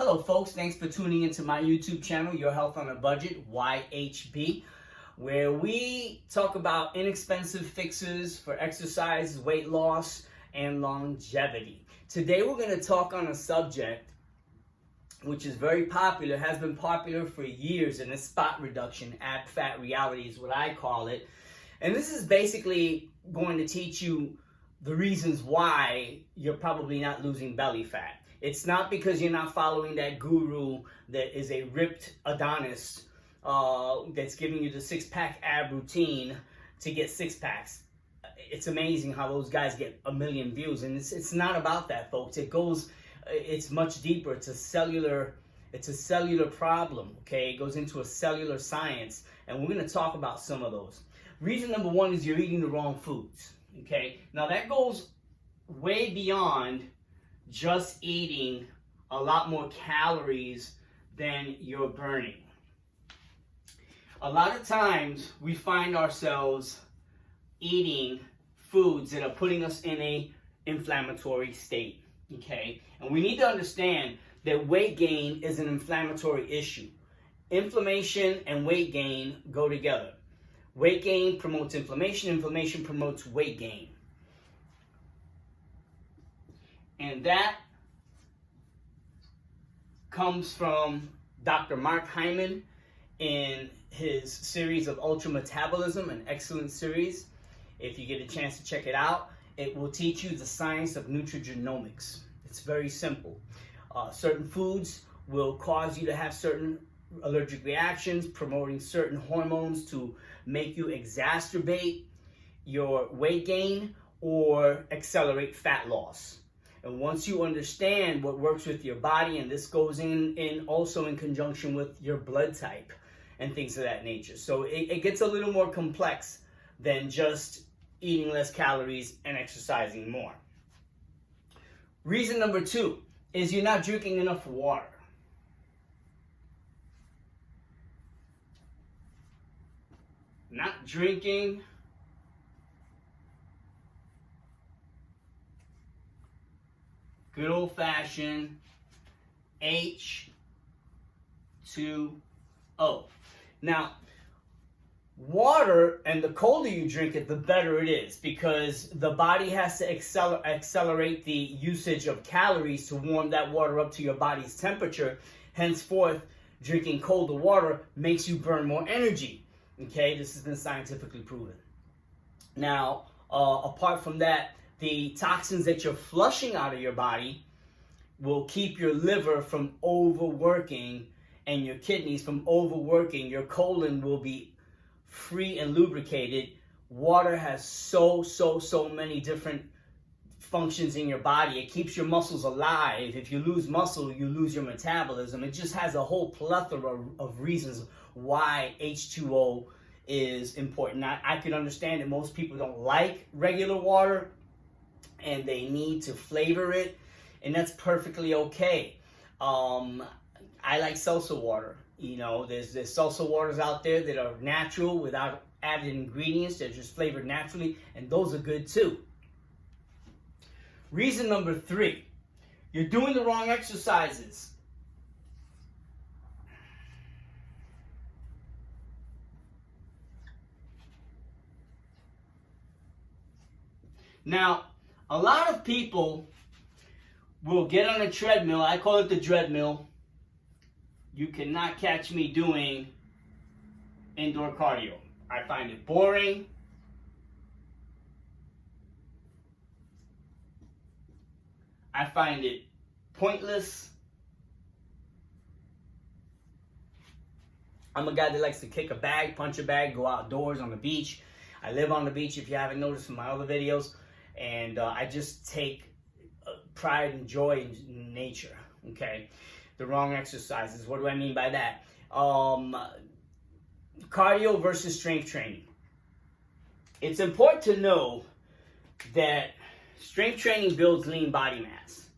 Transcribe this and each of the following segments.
Hello folks, thanks for tuning into my YouTube channel, Your Health on a Budget, YHB, where we talk about inexpensive fixes for exercise, weight loss, and longevity. Today we're going to talk on a subject which is very popular, has been popular for years, and it's spot reduction. Ab fat reality is what I call it. And this is basically going to teach you the reasons why you're probably not losing belly fat. It's not because you're not following that guru that is a ripped Adonis that's giving you the six-pack ab routine to get six packs. It's amazing how those guys get 1 million views, and it's not about that, folks. It's much deeper. It's a cellular problem. Okay, it goes into a cellular science, and we're going to talk about some of those. Reason number one is you're eating the wrong foods. Okay, now that goes way beyond just eating a lot more calories than you're burning. A lot of times we find ourselves eating foods that are putting us in a inflammatory state, okay? And we need to understand that weight gain is an inflammatory issue. Inflammation and weight gain go together. Weight gain promotes inflammation, inflammation promotes weight gain. And that comes from Dr. Mark Hyman in his series of Ultra Metabolism, an excellent series. If you get a chance to check it out, it will teach you the science of nutrigenomics. It's very simple. Certain foods will cause you to have certain allergic reactions, promoting certain hormones to make you exacerbate your weight gain or accelerate fat loss. And once you understand what works with your body, and this goes in also in conjunction with your blood type and things of that nature. So it gets a little more complex than just eating less calories and exercising more. Reason number two is you're not drinking enough water. Not drinking good old-fashioned H2O. Now, water, and the colder you drink it, the better it is, because the body has to accelerate the usage of calories to warm that water up to your body's temperature. Henceforth, drinking colder water makes you burn more energy. Okay, this has been scientifically proven. Now, apart from that, the toxins that you're flushing out of your body will keep your liver from overworking and your kidneys from overworking. Your colon will be free and lubricated. Water has so many different functions in your body. It keeps your muscles alive. If you lose muscle, you lose your metabolism. It just has a whole plethora of reasons why H2O is important. Now, I could understand that most people don't like regular water and they need to flavor it, and that's perfectly okay. I like seltzer water. You know, there's seltzer waters out there that are natural without added ingredients. They're just flavored naturally, and those are good too. Reason number three, you're doing the wrong exercises. Now, a lot of people will get on a treadmill. I call it the dreadmill. You cannot catch me doing indoor cardio. I find it boring. I find it pointless. I'm a guy that likes to kick a bag, punch a bag, go outdoors on the beach. I live on the beach, if you haven't noticed from my other videos. And I just take pride and joy in nature, okay? The wrong exercises. What do I mean by that? Cardio versus strength training. It's important to know that strength training builds lean body mass.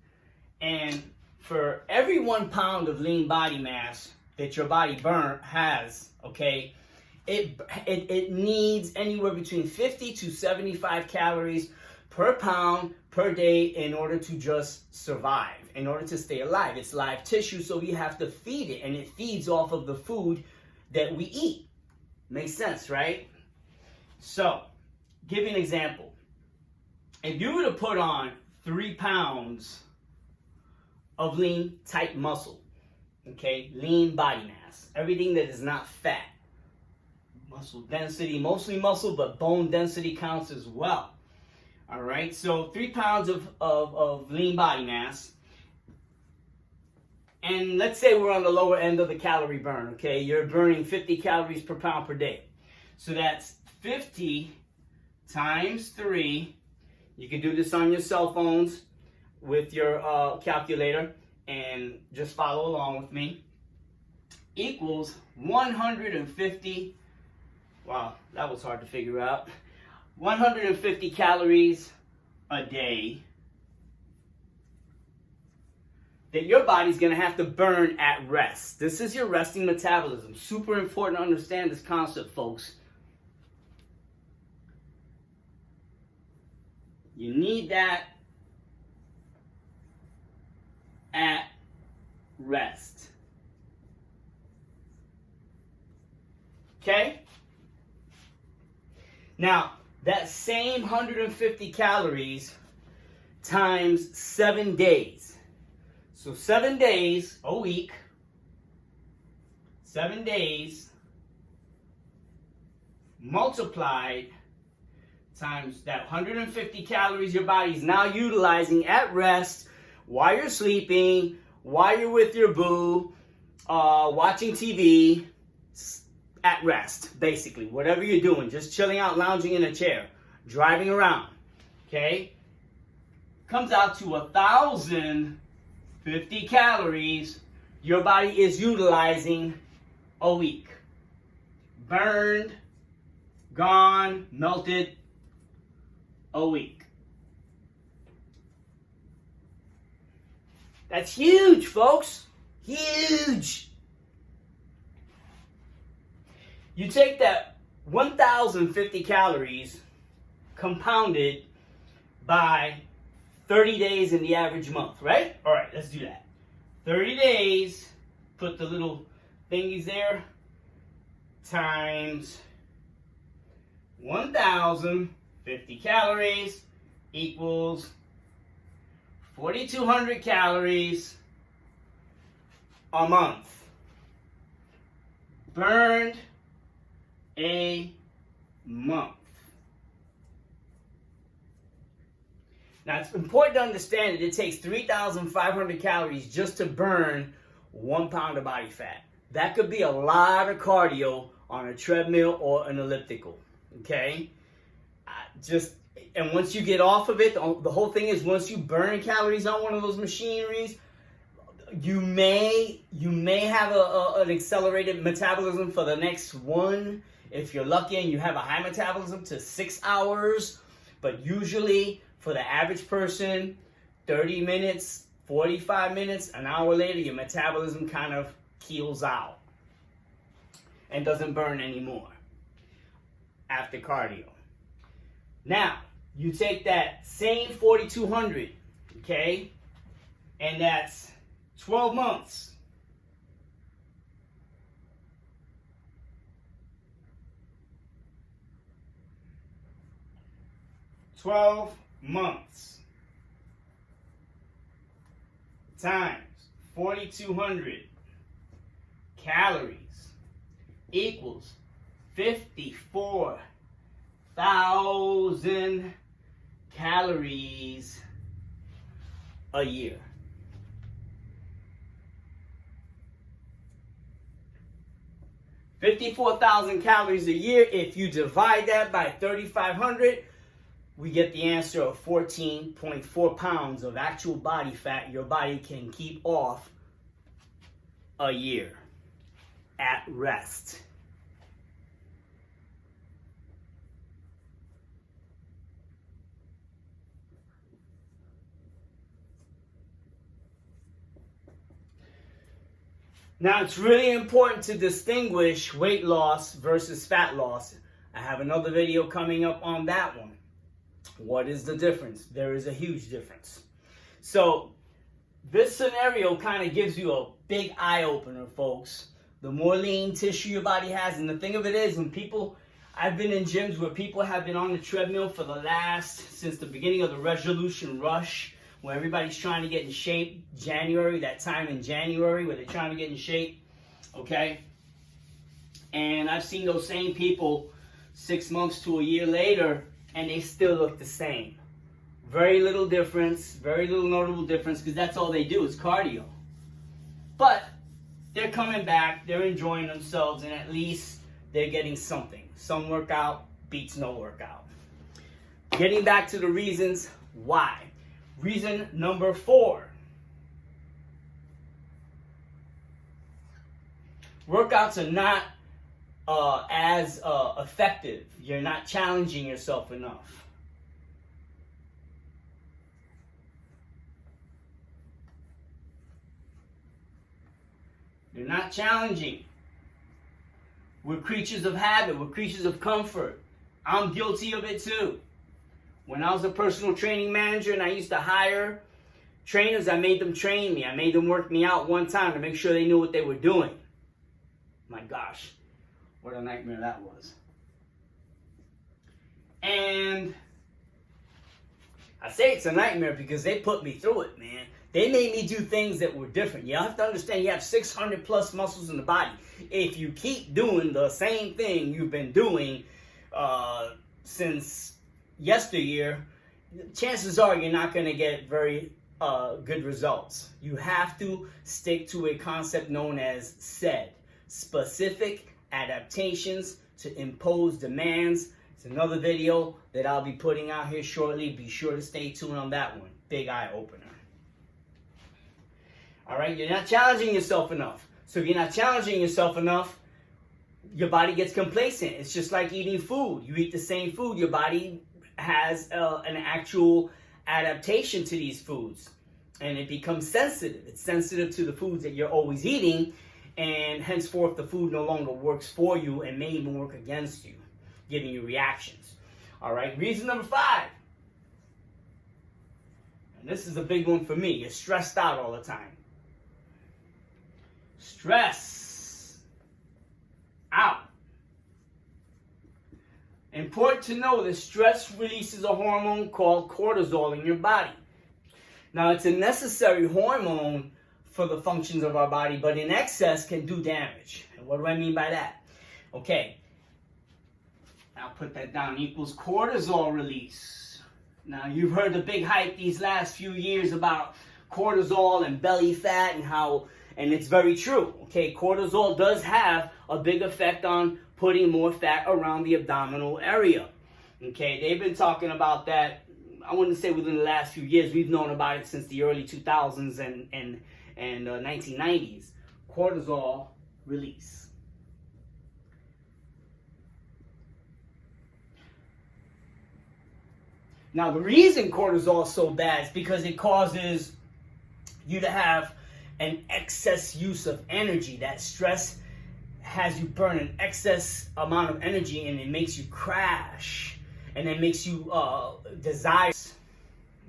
And for every 1 pound of lean body mass that your body has, okay, it needs anywhere between 50 to 75 calories per pound per day in order to just survive, in order to stay alive. It's live tissue, so we have to feed it, and it feeds off of the food that we eat. Makes sense, right? So, give you an example. If you were to put on 3 pounds of lean, tight muscle, okay, lean body mass, everything that is not fat, muscle density, mostly muscle, but bone density counts as well. All right, so 3 pounds of lean body mass, and let's say we're on the lower end of the calorie burn, okay? You're burning 50 calories per pound per day. So that's 50 times 3. You can do this on your cell phones with your calculator and just follow along with me. Equals 150. Wow, that was hard to figure out. 150 calories a day that your body's going to have to burn at rest. This is your resting metabolism. Super important to understand this concept, folks. You need that at rest. Okay? Now, that same 150 calories times 7 days. So 7 days a week, 7 days multiplied times that 150 calories your body is now utilizing at rest while you're sleeping, while you're with your boo, watching TV, at rest, basically. Whatever you're doing, just chilling out, lounging in a chair, driving around, okay? Comes out to 1,050 calories your body is utilizing a week. Burned, gone, melted, a week. That's huge, folks. Huge. You take that 1,050 calories compounded by 30 days in the average month, right? All right, let's do that. 30 days, put the little thingies there, times 1,050 calories equals 4,200 calories a month. Burned a month. Now, it's important to understand that it takes 3,500 calories just to burn 1 pound of body fat. That could be a lot of cardio on a treadmill or an elliptical, okay? And once you get off of it, the whole thing is once you burn calories on one of those machineries, you may have an accelerated metabolism for the next one, if you're lucky and you have a high metabolism, to 6 hours. But usually for the average person, 30 minutes, 45 minutes, an hour later, your metabolism kind of keels out and doesn't burn anymore after cardio. Now, you take that same 4,200, okay, and that's 12 months. 12 months times 4,200 calories equals 54,000 calories a year. 54,000 calories a year. If you divide that by 3,500, we get the answer of 14.4 pounds of actual body fat your body can keep off a year at rest. Now, it's really important to distinguish weight loss versus fat loss. I have another video coming up on that one. What is the difference? There is a huge difference. So this scenario kind of gives you a big eye-opener, folks. The more lean tissue your body has, and the thing of it is, I've been in gyms where people have been on the treadmill since the beginning of the resolution rush, where everybody's trying to get in shape. That time in January where they're trying to get in shape, okay? And I've seen those same people 6 months to a year later, and they still look the same. Very little difference, very little notable difference, because that's all they do is cardio. But they're coming back, they're enjoying themselves, and at least they're getting something. Some workout beats no workout. Getting back to the reasons why. Reason number 4. Workouts are not as effective. You're not challenging yourself enough. You're not challenging. We're creatures of habit. We're creatures of comfort. I'm guilty of it too. When I was a personal training manager and I used to hire trainers, I made them train me. I made them work me out one time to make sure they knew what they were doing. My gosh, what a nightmare that was. And I say it's a nightmare because they put me through it, man. They made me do things that were different. You have to understand, you have 600 plus muscles in the body. If you keep doing the same thing you've been doing since yesteryear, chances are you're not going to get very good results. You have to stick to a concept known as SAID, specific adaptations to impose demands. It's another video that I'll be putting out here shortly. Be sure to stay tuned on that one. Big eye opener. All right, you're not challenging yourself enough. So if you're not challenging yourself enough, your body gets complacent. It's just like eating food. You eat the same food, your body has an actual adaptation to these foods. And it becomes sensitive. It's sensitive to the foods that you're always eating. And henceforth, the food no longer works for you and may even work against you, giving you reactions. All right, reason number 5. And this is a big one for me. You're stressed out all the time. Stress out. Important to know that stress releases a hormone called cortisol in your body. Now, it's a necessary hormone for the functions of our body, but in excess can do damage. And what do I mean by that? Okay, I'll put that down. Equals cortisol release. Now, you've heard the big hype these last few years about cortisol and belly fat and it's very true. Okay, cortisol does have a big effect on putting more fat around the abdominal area. Okay, they've been talking about that, I wouldn't say within the last few years. We've known about it since the early 2000s and 1990s. Cortisol release. Now, the reason cortisol is so bad is because it causes you to have an excess use of energy. That stress has you burn an excess amount of energy, and it makes you crash, and it makes you desire.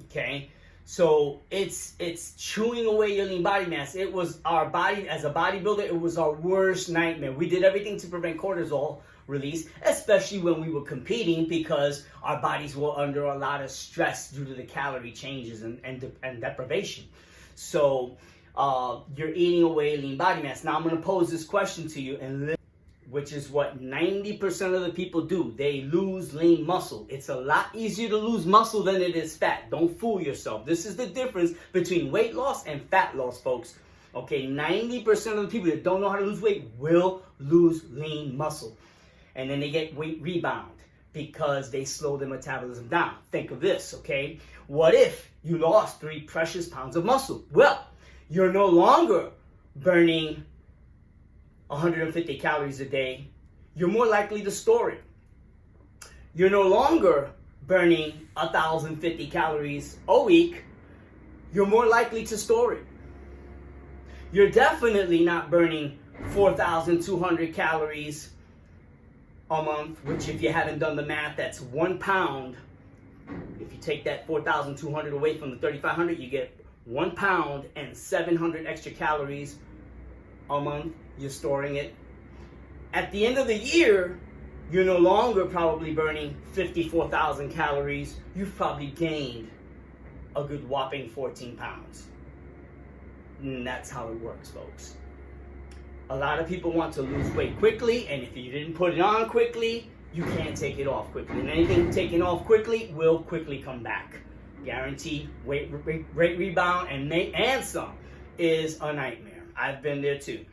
Okay, so it's chewing away your lean body mass. It was our body, as a bodybuilder, it was our worst nightmare. We did everything to prevent cortisol release, especially when we were competing, because our bodies were under a lot of stress due to the calorie changes and deprivation. So you're eating away lean body mass. Now I'm going to pose this question to you, which is what 90% of the people do. They lose lean muscle. It's a lot easier to lose muscle than it is fat. Don't fool yourself. This is the difference between weight loss and fat loss, folks. Okay, 90% of the people that don't know how to lose weight will lose lean muscle. And then they get weight rebound because they slow their metabolism down. Think of this, okay? What if you lost 3 precious pounds of muscle? Well, you're no longer burning 150 calories a day. You're more likely to store it. You're no longer burning 1,050 calories a week. You're more likely to store it. You're definitely not burning 4,200 calories a month, which, if you haven't done the math, that's 1 pound If you take that 4,200 away from the 3,500, you get 1 pound and 700 extra calories a month. You're storing it. At the end of the year, you're no longer probably burning 54,000 calories. You've probably gained a good whopping 14 pounds. And that's how it works, folks. A lot of people want to lose weight quickly, and if you didn't put it on quickly, you can't take it off quickly. And anything taken off quickly will quickly come back. Guaranteed weight rebound and some is a nightmare. I've been there too.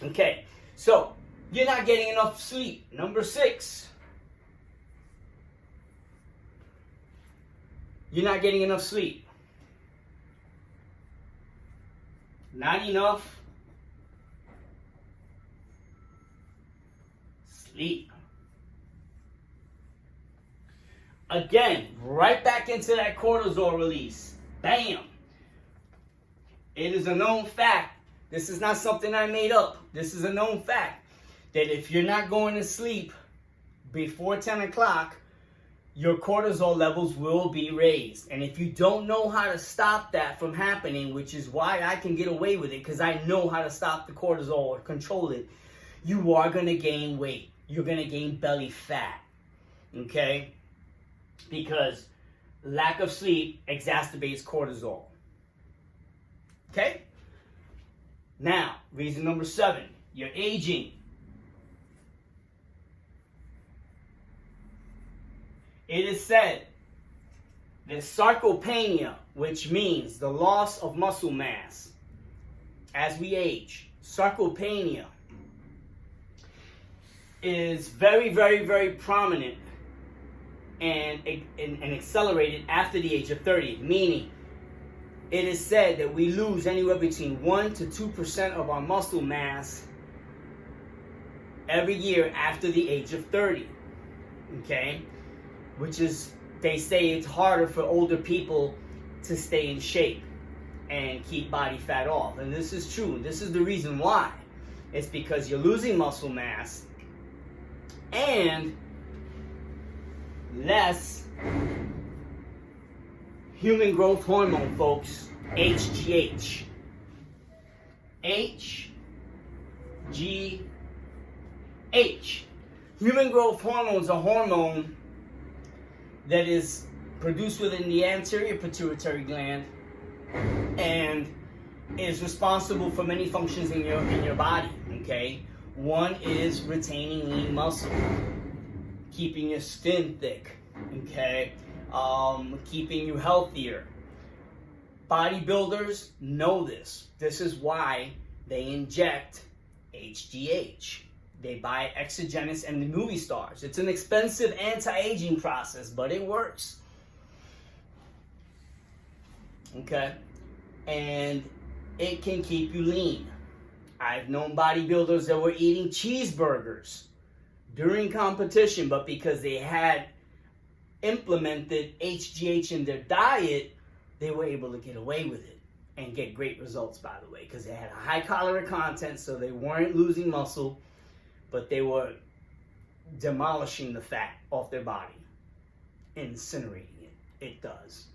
Okay, so you're not getting enough sleep. Number 6. You're not getting enough sleep. Not enough sleep. Again, right back into that cortisol release. Bam! It is a known fact. This is not something I made up. This is a known fact that if you're not going to sleep before 10 o'clock, your cortisol levels will be raised. And if you don't know how to stop that from happening, which is why I can get away with it, because I know how to stop the cortisol or control it, you are going to gain weight. You're going to gain belly fat. Okay? Because lack of sleep exacerbates cortisol. Okay? Now, reason number 7, you're aging. It is said that sarcopenia, which means the loss of muscle mass as we age, sarcopenia is very, very, very prominent and accelerated after the age of 30, meaning it is said that we lose anywhere between 1 to 2% of our muscle mass every year after the age of 30, okay? Which is, they say it's harder for older people to stay in shape and keep body fat off. And this is true. This is the reason why. It's because you're losing muscle mass and less human growth hormone, folks. HGH. HGH. Human growth hormone is a hormone that is produced within the anterior pituitary gland and is responsible for many functions in your body, okay? One is retaining lean muscle, keeping your skin thick, okay? Keeping you healthier. Bodybuilders know this. This is why they inject HGH. They buy exogenous and the movie stars. It's an expensive anti-aging process, but it works. Okay? And it can keep you lean. I've known bodybuilders that were eating cheeseburgers during competition, but because they had implemented HGH in their diet, they were able to get away with it and get great results, by the way, because they had a high caloric content, so they weren't losing muscle, but they were demolishing the fat off their body, incinerating it. It does.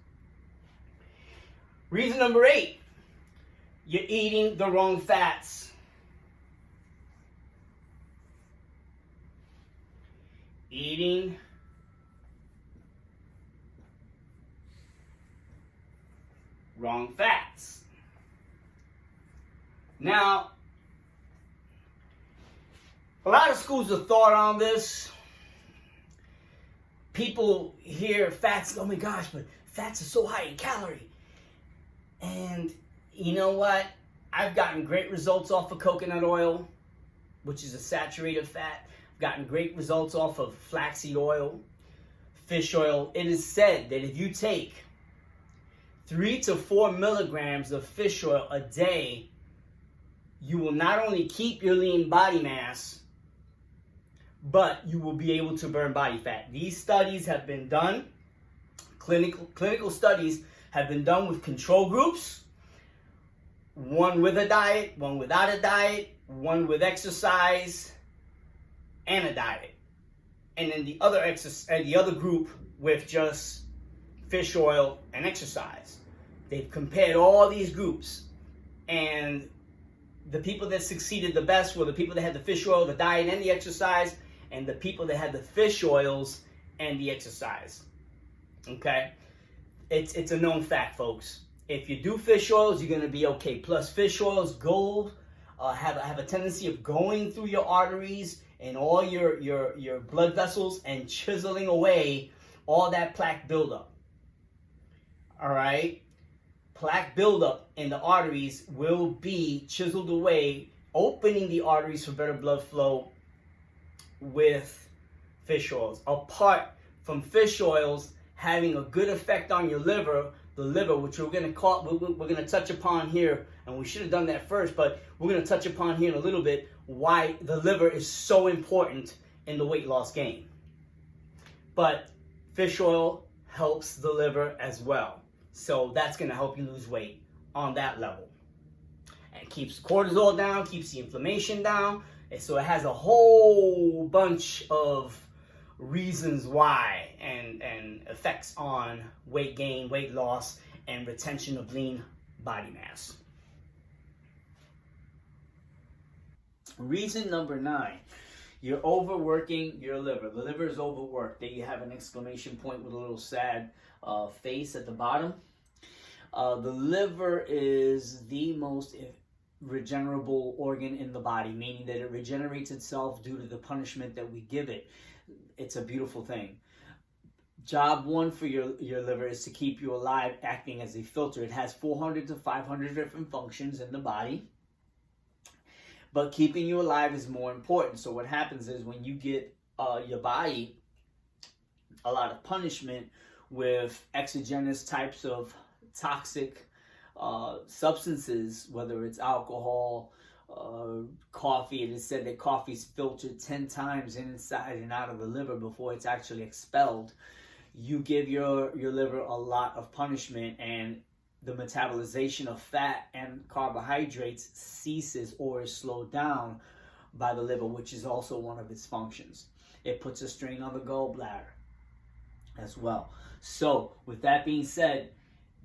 Reason number 8, you're eating the wrong fats. Eating wrong fats. Now, a lot of schools of thought on this. People hear fats, oh my gosh, but fats are so high in calorie. And you know what? I've gotten great results off of coconut oil, which is a saturated fat. I've gotten great results off of flaxseed oil, fish oil. It is said that if you take 3 to 4 milligrams of fish oil a day, you will not only keep your lean body mass, but you will be able to burn body fat. These studies have been done, clinical studies have been done with control groups, one with a diet, one without a diet, one with exercise and a diet. And then the other group with just fish oil and exercise. They've compared all these groups, and the people that succeeded the best were the people that had the fish oil, the diet, and the exercise, and the people that had the fish oils and the exercise. Okay? It's a known fact, folks. If you do fish oils, you're going to be okay. Plus, fish oils have a tendency of going through your arteries and all your blood vessels and chiseling away all that plaque buildup. All right? Plaque buildup in the arteries will be chiseled away, opening the arteries for better blood flow with fish oils. Apart from fish oils having a good effect on your liver, the liver, which we're going to touch upon here, and we should have done that first, but we're going to touch upon here in a little bit why the liver is so important in the weight loss game. But fish oil helps the liver as well. So that's going to help you lose weight on that level. And keeps cortisol down, keeps the inflammation down. And so it has a whole bunch of reasons why and effects on weight gain, weight loss, and retention of lean body mass. Reason number 9. You're overworking your liver. The liver is overworked. There you have an exclamation point with a little sad face at the bottom. The liver is the most regenerable organ in the body, meaning that it regenerates itself due to the punishment that we give it. It's a beautiful thing. Job 1 for your liver is to keep you alive, acting as a filter. It has 400 to 500 different functions in the body, but keeping you alive is more important. So what happens is when you get your body a lot of punishment with exogenous types of toxic substances, whether it's alcohol, coffee. It is said that coffee is filtered 10 times inside and out of the liver before it's actually expelled. You give your liver a lot of punishment, and the metabolization of fat and carbohydrates ceases or is slowed down by the liver, which is also one of its functions. It puts a strain on the gallbladder as well. So with that being said,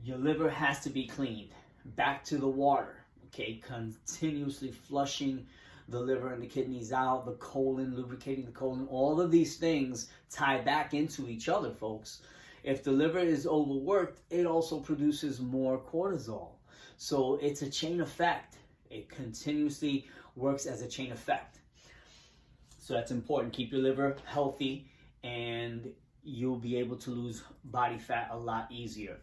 your liver has to be cleaned. Back to the water, okay? Continuously flushing the liver and the kidneys out, the colon, lubricating the colon. All of these things tie back into each other, folks. If the liver is overworked, it also produces more cortisol. So it's a chain effect. It continuously works as a chain effect. So that's important. Keep your liver healthy, and you'll be able to lose body fat a lot easier.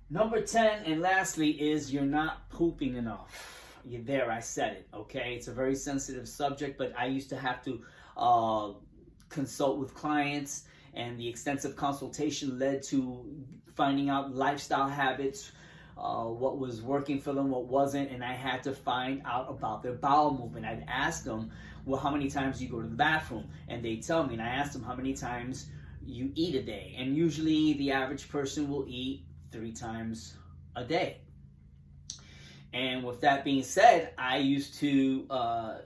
Number 10, and lastly, is you're not pooping enough. You're there, I said it, okay? It's a very sensitive subject, but I used to have to consult with clients, and the extensive consultation led to finding out lifestyle habits, what was working for them, what wasn't, and I had to find out about their bowel movement. I'd ask them, well, how many times do you go to the bathroom? And they'd tell me, and I asked them how many times you eat a day. And usually the average person will eat 3 times a day. And with that being said, I used to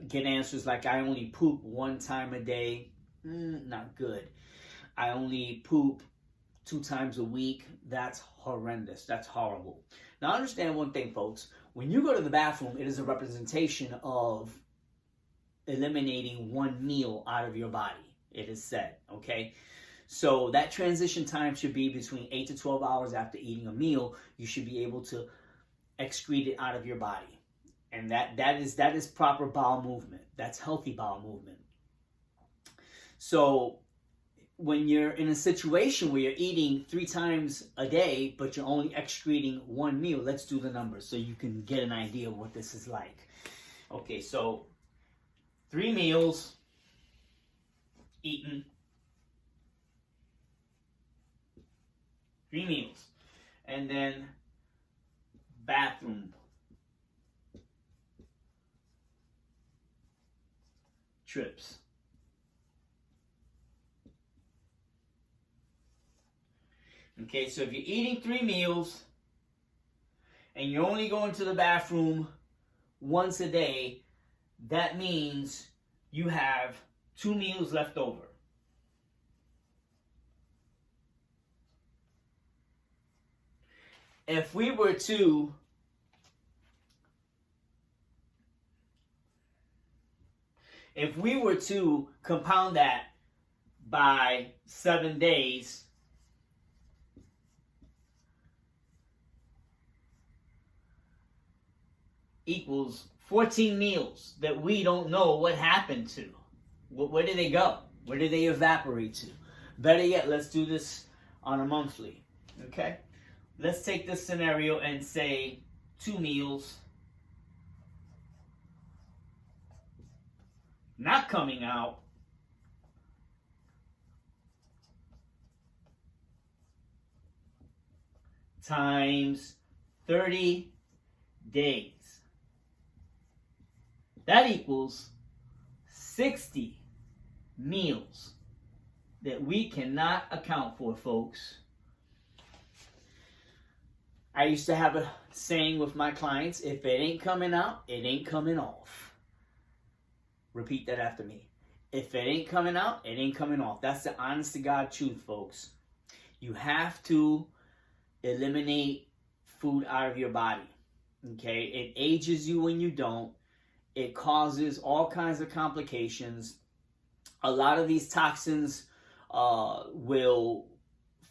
get answers like, I only poop 1 time a day. Not good. I only poop 2 times a week. That's horrendous. That's horrible. Now understand one thing, folks. When you go to the bathroom, it is a representation of eliminating 1 meal out of your body. It is said, okay? So that transition time should be between 8 to 12 hours after eating a meal. You should be able to excrete it out of your body. And that is proper bowel movement. That's healthy bowel movement. So when you're in a situation where you're eating 3 times a day, but you're only excreting 1 meal, let's do the numbers so you can get an idea of what this is like. Okay, so 3 meals eaten. 3 meals. And then bathroom trips. Okay, so if you're eating 3 meals and you're only going to the bathroom once a day, that means you have 2 meals left over. if we were to compound that by 7 days, equals 14 meals that we don't know what happened to. Where did they go? Where did they evaporate to? Better yet, let's do this on a monthly. Okay? Let's take this scenario and say 2 meals not coming out times 30 days. That equals 60 meals that we cannot account for, folks. I used to have a saying with my clients, if it ain't coming out, it ain't coming off. Repeat that after me. If it ain't coming out, it ain't coming off. That's the honest to God truth, folks. You have to eliminate food out of your body. Okay? It ages you when you don't. It causes all kinds of complications. A lot of these toxins will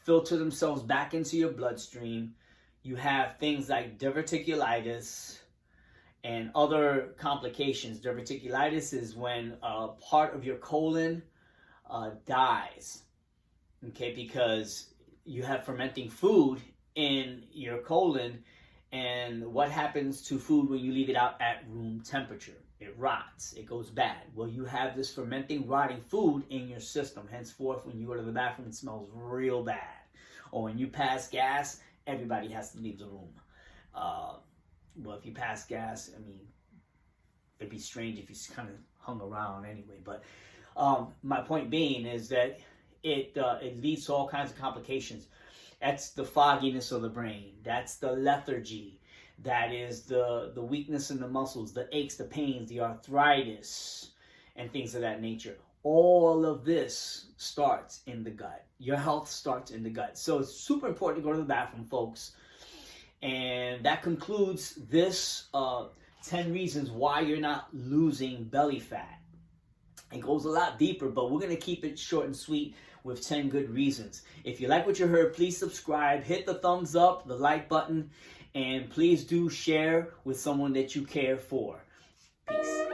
filter themselves back into your bloodstream. You have things like diverticulitis and other complications. Diverticulitis is when a part of your colon dies, okay, because you have fermenting food in your colon. And what happens to food when you leave it out at room temperature? It rots. It goes bad. Well, you have this fermenting, rotting food in your system. Henceforth, when you go to the bathroom, it smells real bad. Or when you pass gas, everybody has to leave the room. Well, if you pass gas, I mean, it'd be strange if you kind of hung around anyway. But my point being is that it leads to all kinds of complications. That's the fogginess of the brain. That's the lethargy. That is the weakness in the muscles, the aches, the pains, the arthritis, and things of that nature. All of this starts in the gut. Your health starts in the gut. So it's super important to go to the bathroom, folks. And that concludes this 10 reasons why you're not losing belly fat. It goes a lot deeper, but we're going to keep it short and sweet with 10 good reasons. If you like what you heard, please subscribe, hit the thumbs up, the like button, and please do share with someone that you care for. Peace.